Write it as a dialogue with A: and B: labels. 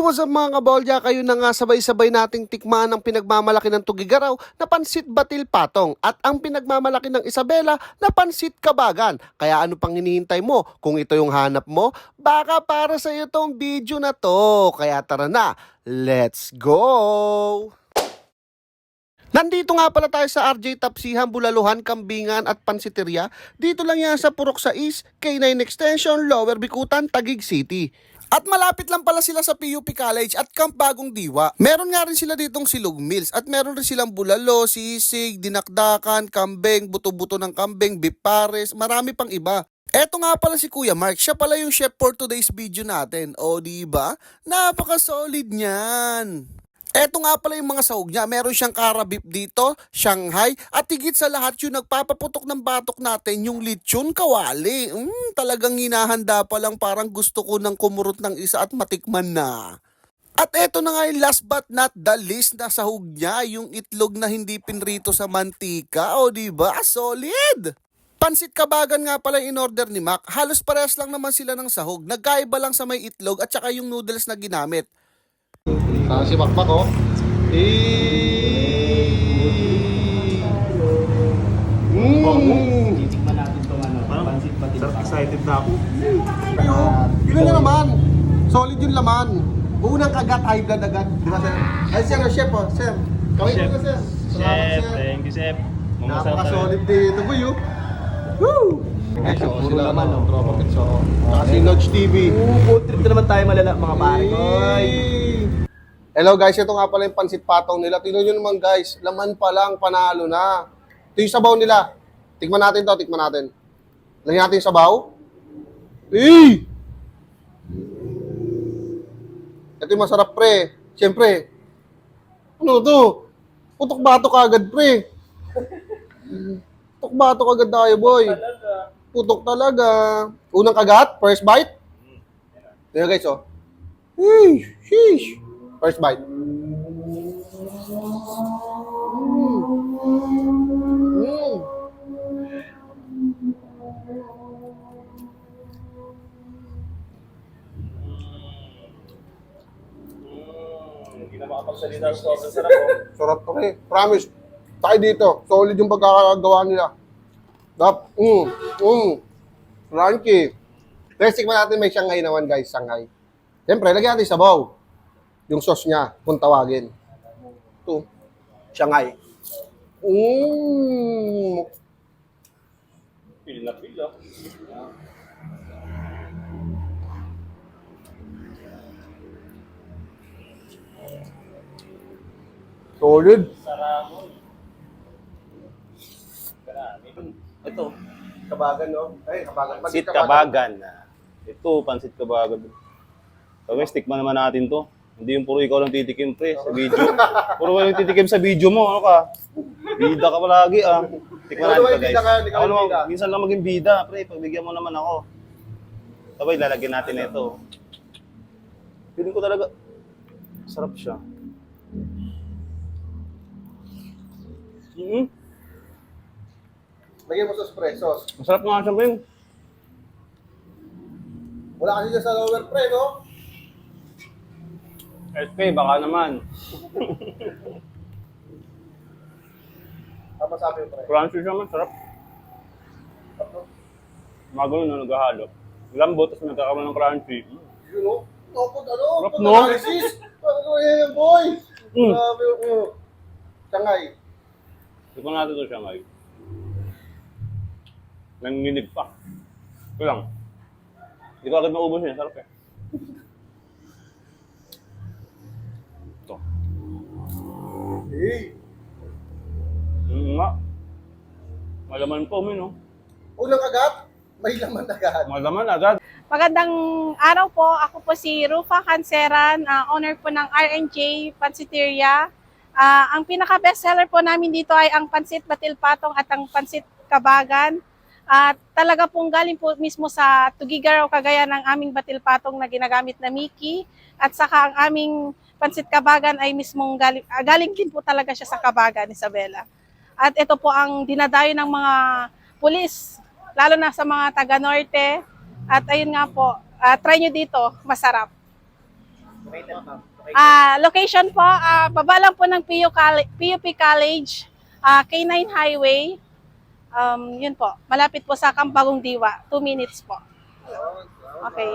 A: what's up mga kabolya? Kayo na nga sabay-sabay nating tikman ang pinagmamalaki ng Tugigaraw na pansit batil patong at ang pinagmamalaki ng Isabela na pansit kabagan. Kaya ano pang hinihintay mo? Kung ito yung hanap mo, baka para sa iyo tong video na to. Kaya tara na, let's go! Nandito nga pala tayo sa RJ Tapsihan, Bulaluhan, Kambingan at Pansiteria. Dito lang yan sa Purok 6, K9 Extension, Lower Bikutan, Taguig City. At malapit lang pala sila sa PUP College at Camp Bagong Diwa. Meron nga rin sila ditong Silog Mills at meron rin silang bulalo, sisig, dinakdakan, kambing, buto-buto ng kambing, beef pares, marami pang iba. Eto nga pala si Kuya Mark, siya pala yung chef for today's video natin. O diba? Napaka-solid niyan. Eto nga pala yung mga sahog niya. Meron siyang karabip dito, Shanghai, at higit sa lahat yung nagpapaputok ng batok natin, yung lechon kawali. Talagang hinahanda pa lang, parang gusto ko nang kumurot ng isa at matikman na. At eto na nga yung last but not the least na sahog niya, yung itlog na hindi pinrito sa mantika. O diba? Solid! Pansit kabagan nga pala in order ni Mac. Halos parehas lang naman sila ng sahog. Nagkaiba lang sa may itlog at saka yung noodles na ginamit. Si Makmak oh.
B: Titikman natin itong pansit pati.
C: Excited na ako.
A: Yun na naman. Solid yung laman. Unang kagat, high blood agad. Di ba, sir? Ay, sir, chef oh. Sir. Kawin
C: Chef.
A: mo na, sir.
C: Chef, thank you, Chef.
A: Napaka-solid dito, boy, oh. Woo! Guys, oh,
B: Puro
A: sila
B: laman,
A: ano,
B: oh.
A: Tropa Pits, oh. Saka si Nodge TV.
B: Food trip na naman tayo malala mga pare ko.
A: Hello guys, ito nga pala yung pansit patong nila. Tingnan nyo naman guys, laman pa lang, panalo na. Ito yung sabaw nila. Tikman natin to, tikman natin. Lagyan natin yung sabaw. Ito yung masarap pre. Siyempre, ano to? Putok-batok agad pre. Putok-batok agad tayo boy. Putok talaga. Unang kagat, first bite. Tingnan guys oh. Sheesh. First bite.
C: Hindi na makapagsalita sa sobrang sarap ko.
A: Sarap to eh. Promise. Tayo dito. Solid yung pagkakagawa nila. Crunchy. Let's tikman natin may Shanghai naman guys. Shanghai. Siyempre, lagyan natin sabaw. Yung sauce niya, kung tawagin. Ito. Shanghai.
C: Pil na pil ah.
A: Solid.
C: Saramon. Ito,
A: Kabagan, no? Ay, kabagan.
C: pansit kabagan. Ito, pansit kabagan. So guys, tikman naman natin to. Hindi yung puro ikaw lang titikim pre sa video. Puro yung titikim sa video mo, ano ka? Bida ka palagi ah. Tikman natin to guys. Ako naman, minsan lang maging bida pre, pagbigyan mo naman ako. Sabay, lalagyan natin ito. Feeling ko talaga, sarap siya.
A: Lagyan mo sa espressos.
C: Masarap nga siya pre.
A: Wala kasi dyan sa lower pre, no?
C: SP, baka naman.
A: Tama sabi yung pre.
C: Crunchy siya man, sarap. Mga ganun na naghahalo. Lambot, tapos nagkakaroon ng crunchy.
A: You know? Topod, ano?
C: Sarap, no?
A: Analysis. Ano yan, boy? Grabe, Shanghai.
C: Tikman natin ito siya, Mike. Nanginginig pa. Ito lang. Hindi ko agad maubos niya, sarap eh. Ito.
A: Hey.
C: Nga. Malaman po, min, no?
A: Unang kagat, may laman agad.
C: Malaman agad.
D: Magandang araw po. Ako po si Rufa Canceran, owner po ng RNJ Pansiteria. Ang pinaka-bestseller po namin dito ay ang pansit batil patong at ang pansit kabagan. At talaga pong galing po mismo sa Tugigaraw, Cagayan ng aming batil patong na ginagamit na Mickey. At saka ang aming pansit kabagan ay mismong galing din po talaga siya sa Kabagan, Isabela. At ito po ang dinadayo ng mga pulis, lalo na sa mga taga-norte. At ayun nga po, try nyo dito, masarap. Location po, baba lang po ng PUP College, K9 Highway. Yun po, malapit po sa Kampagong Diwa, 2 minutes po. Okay.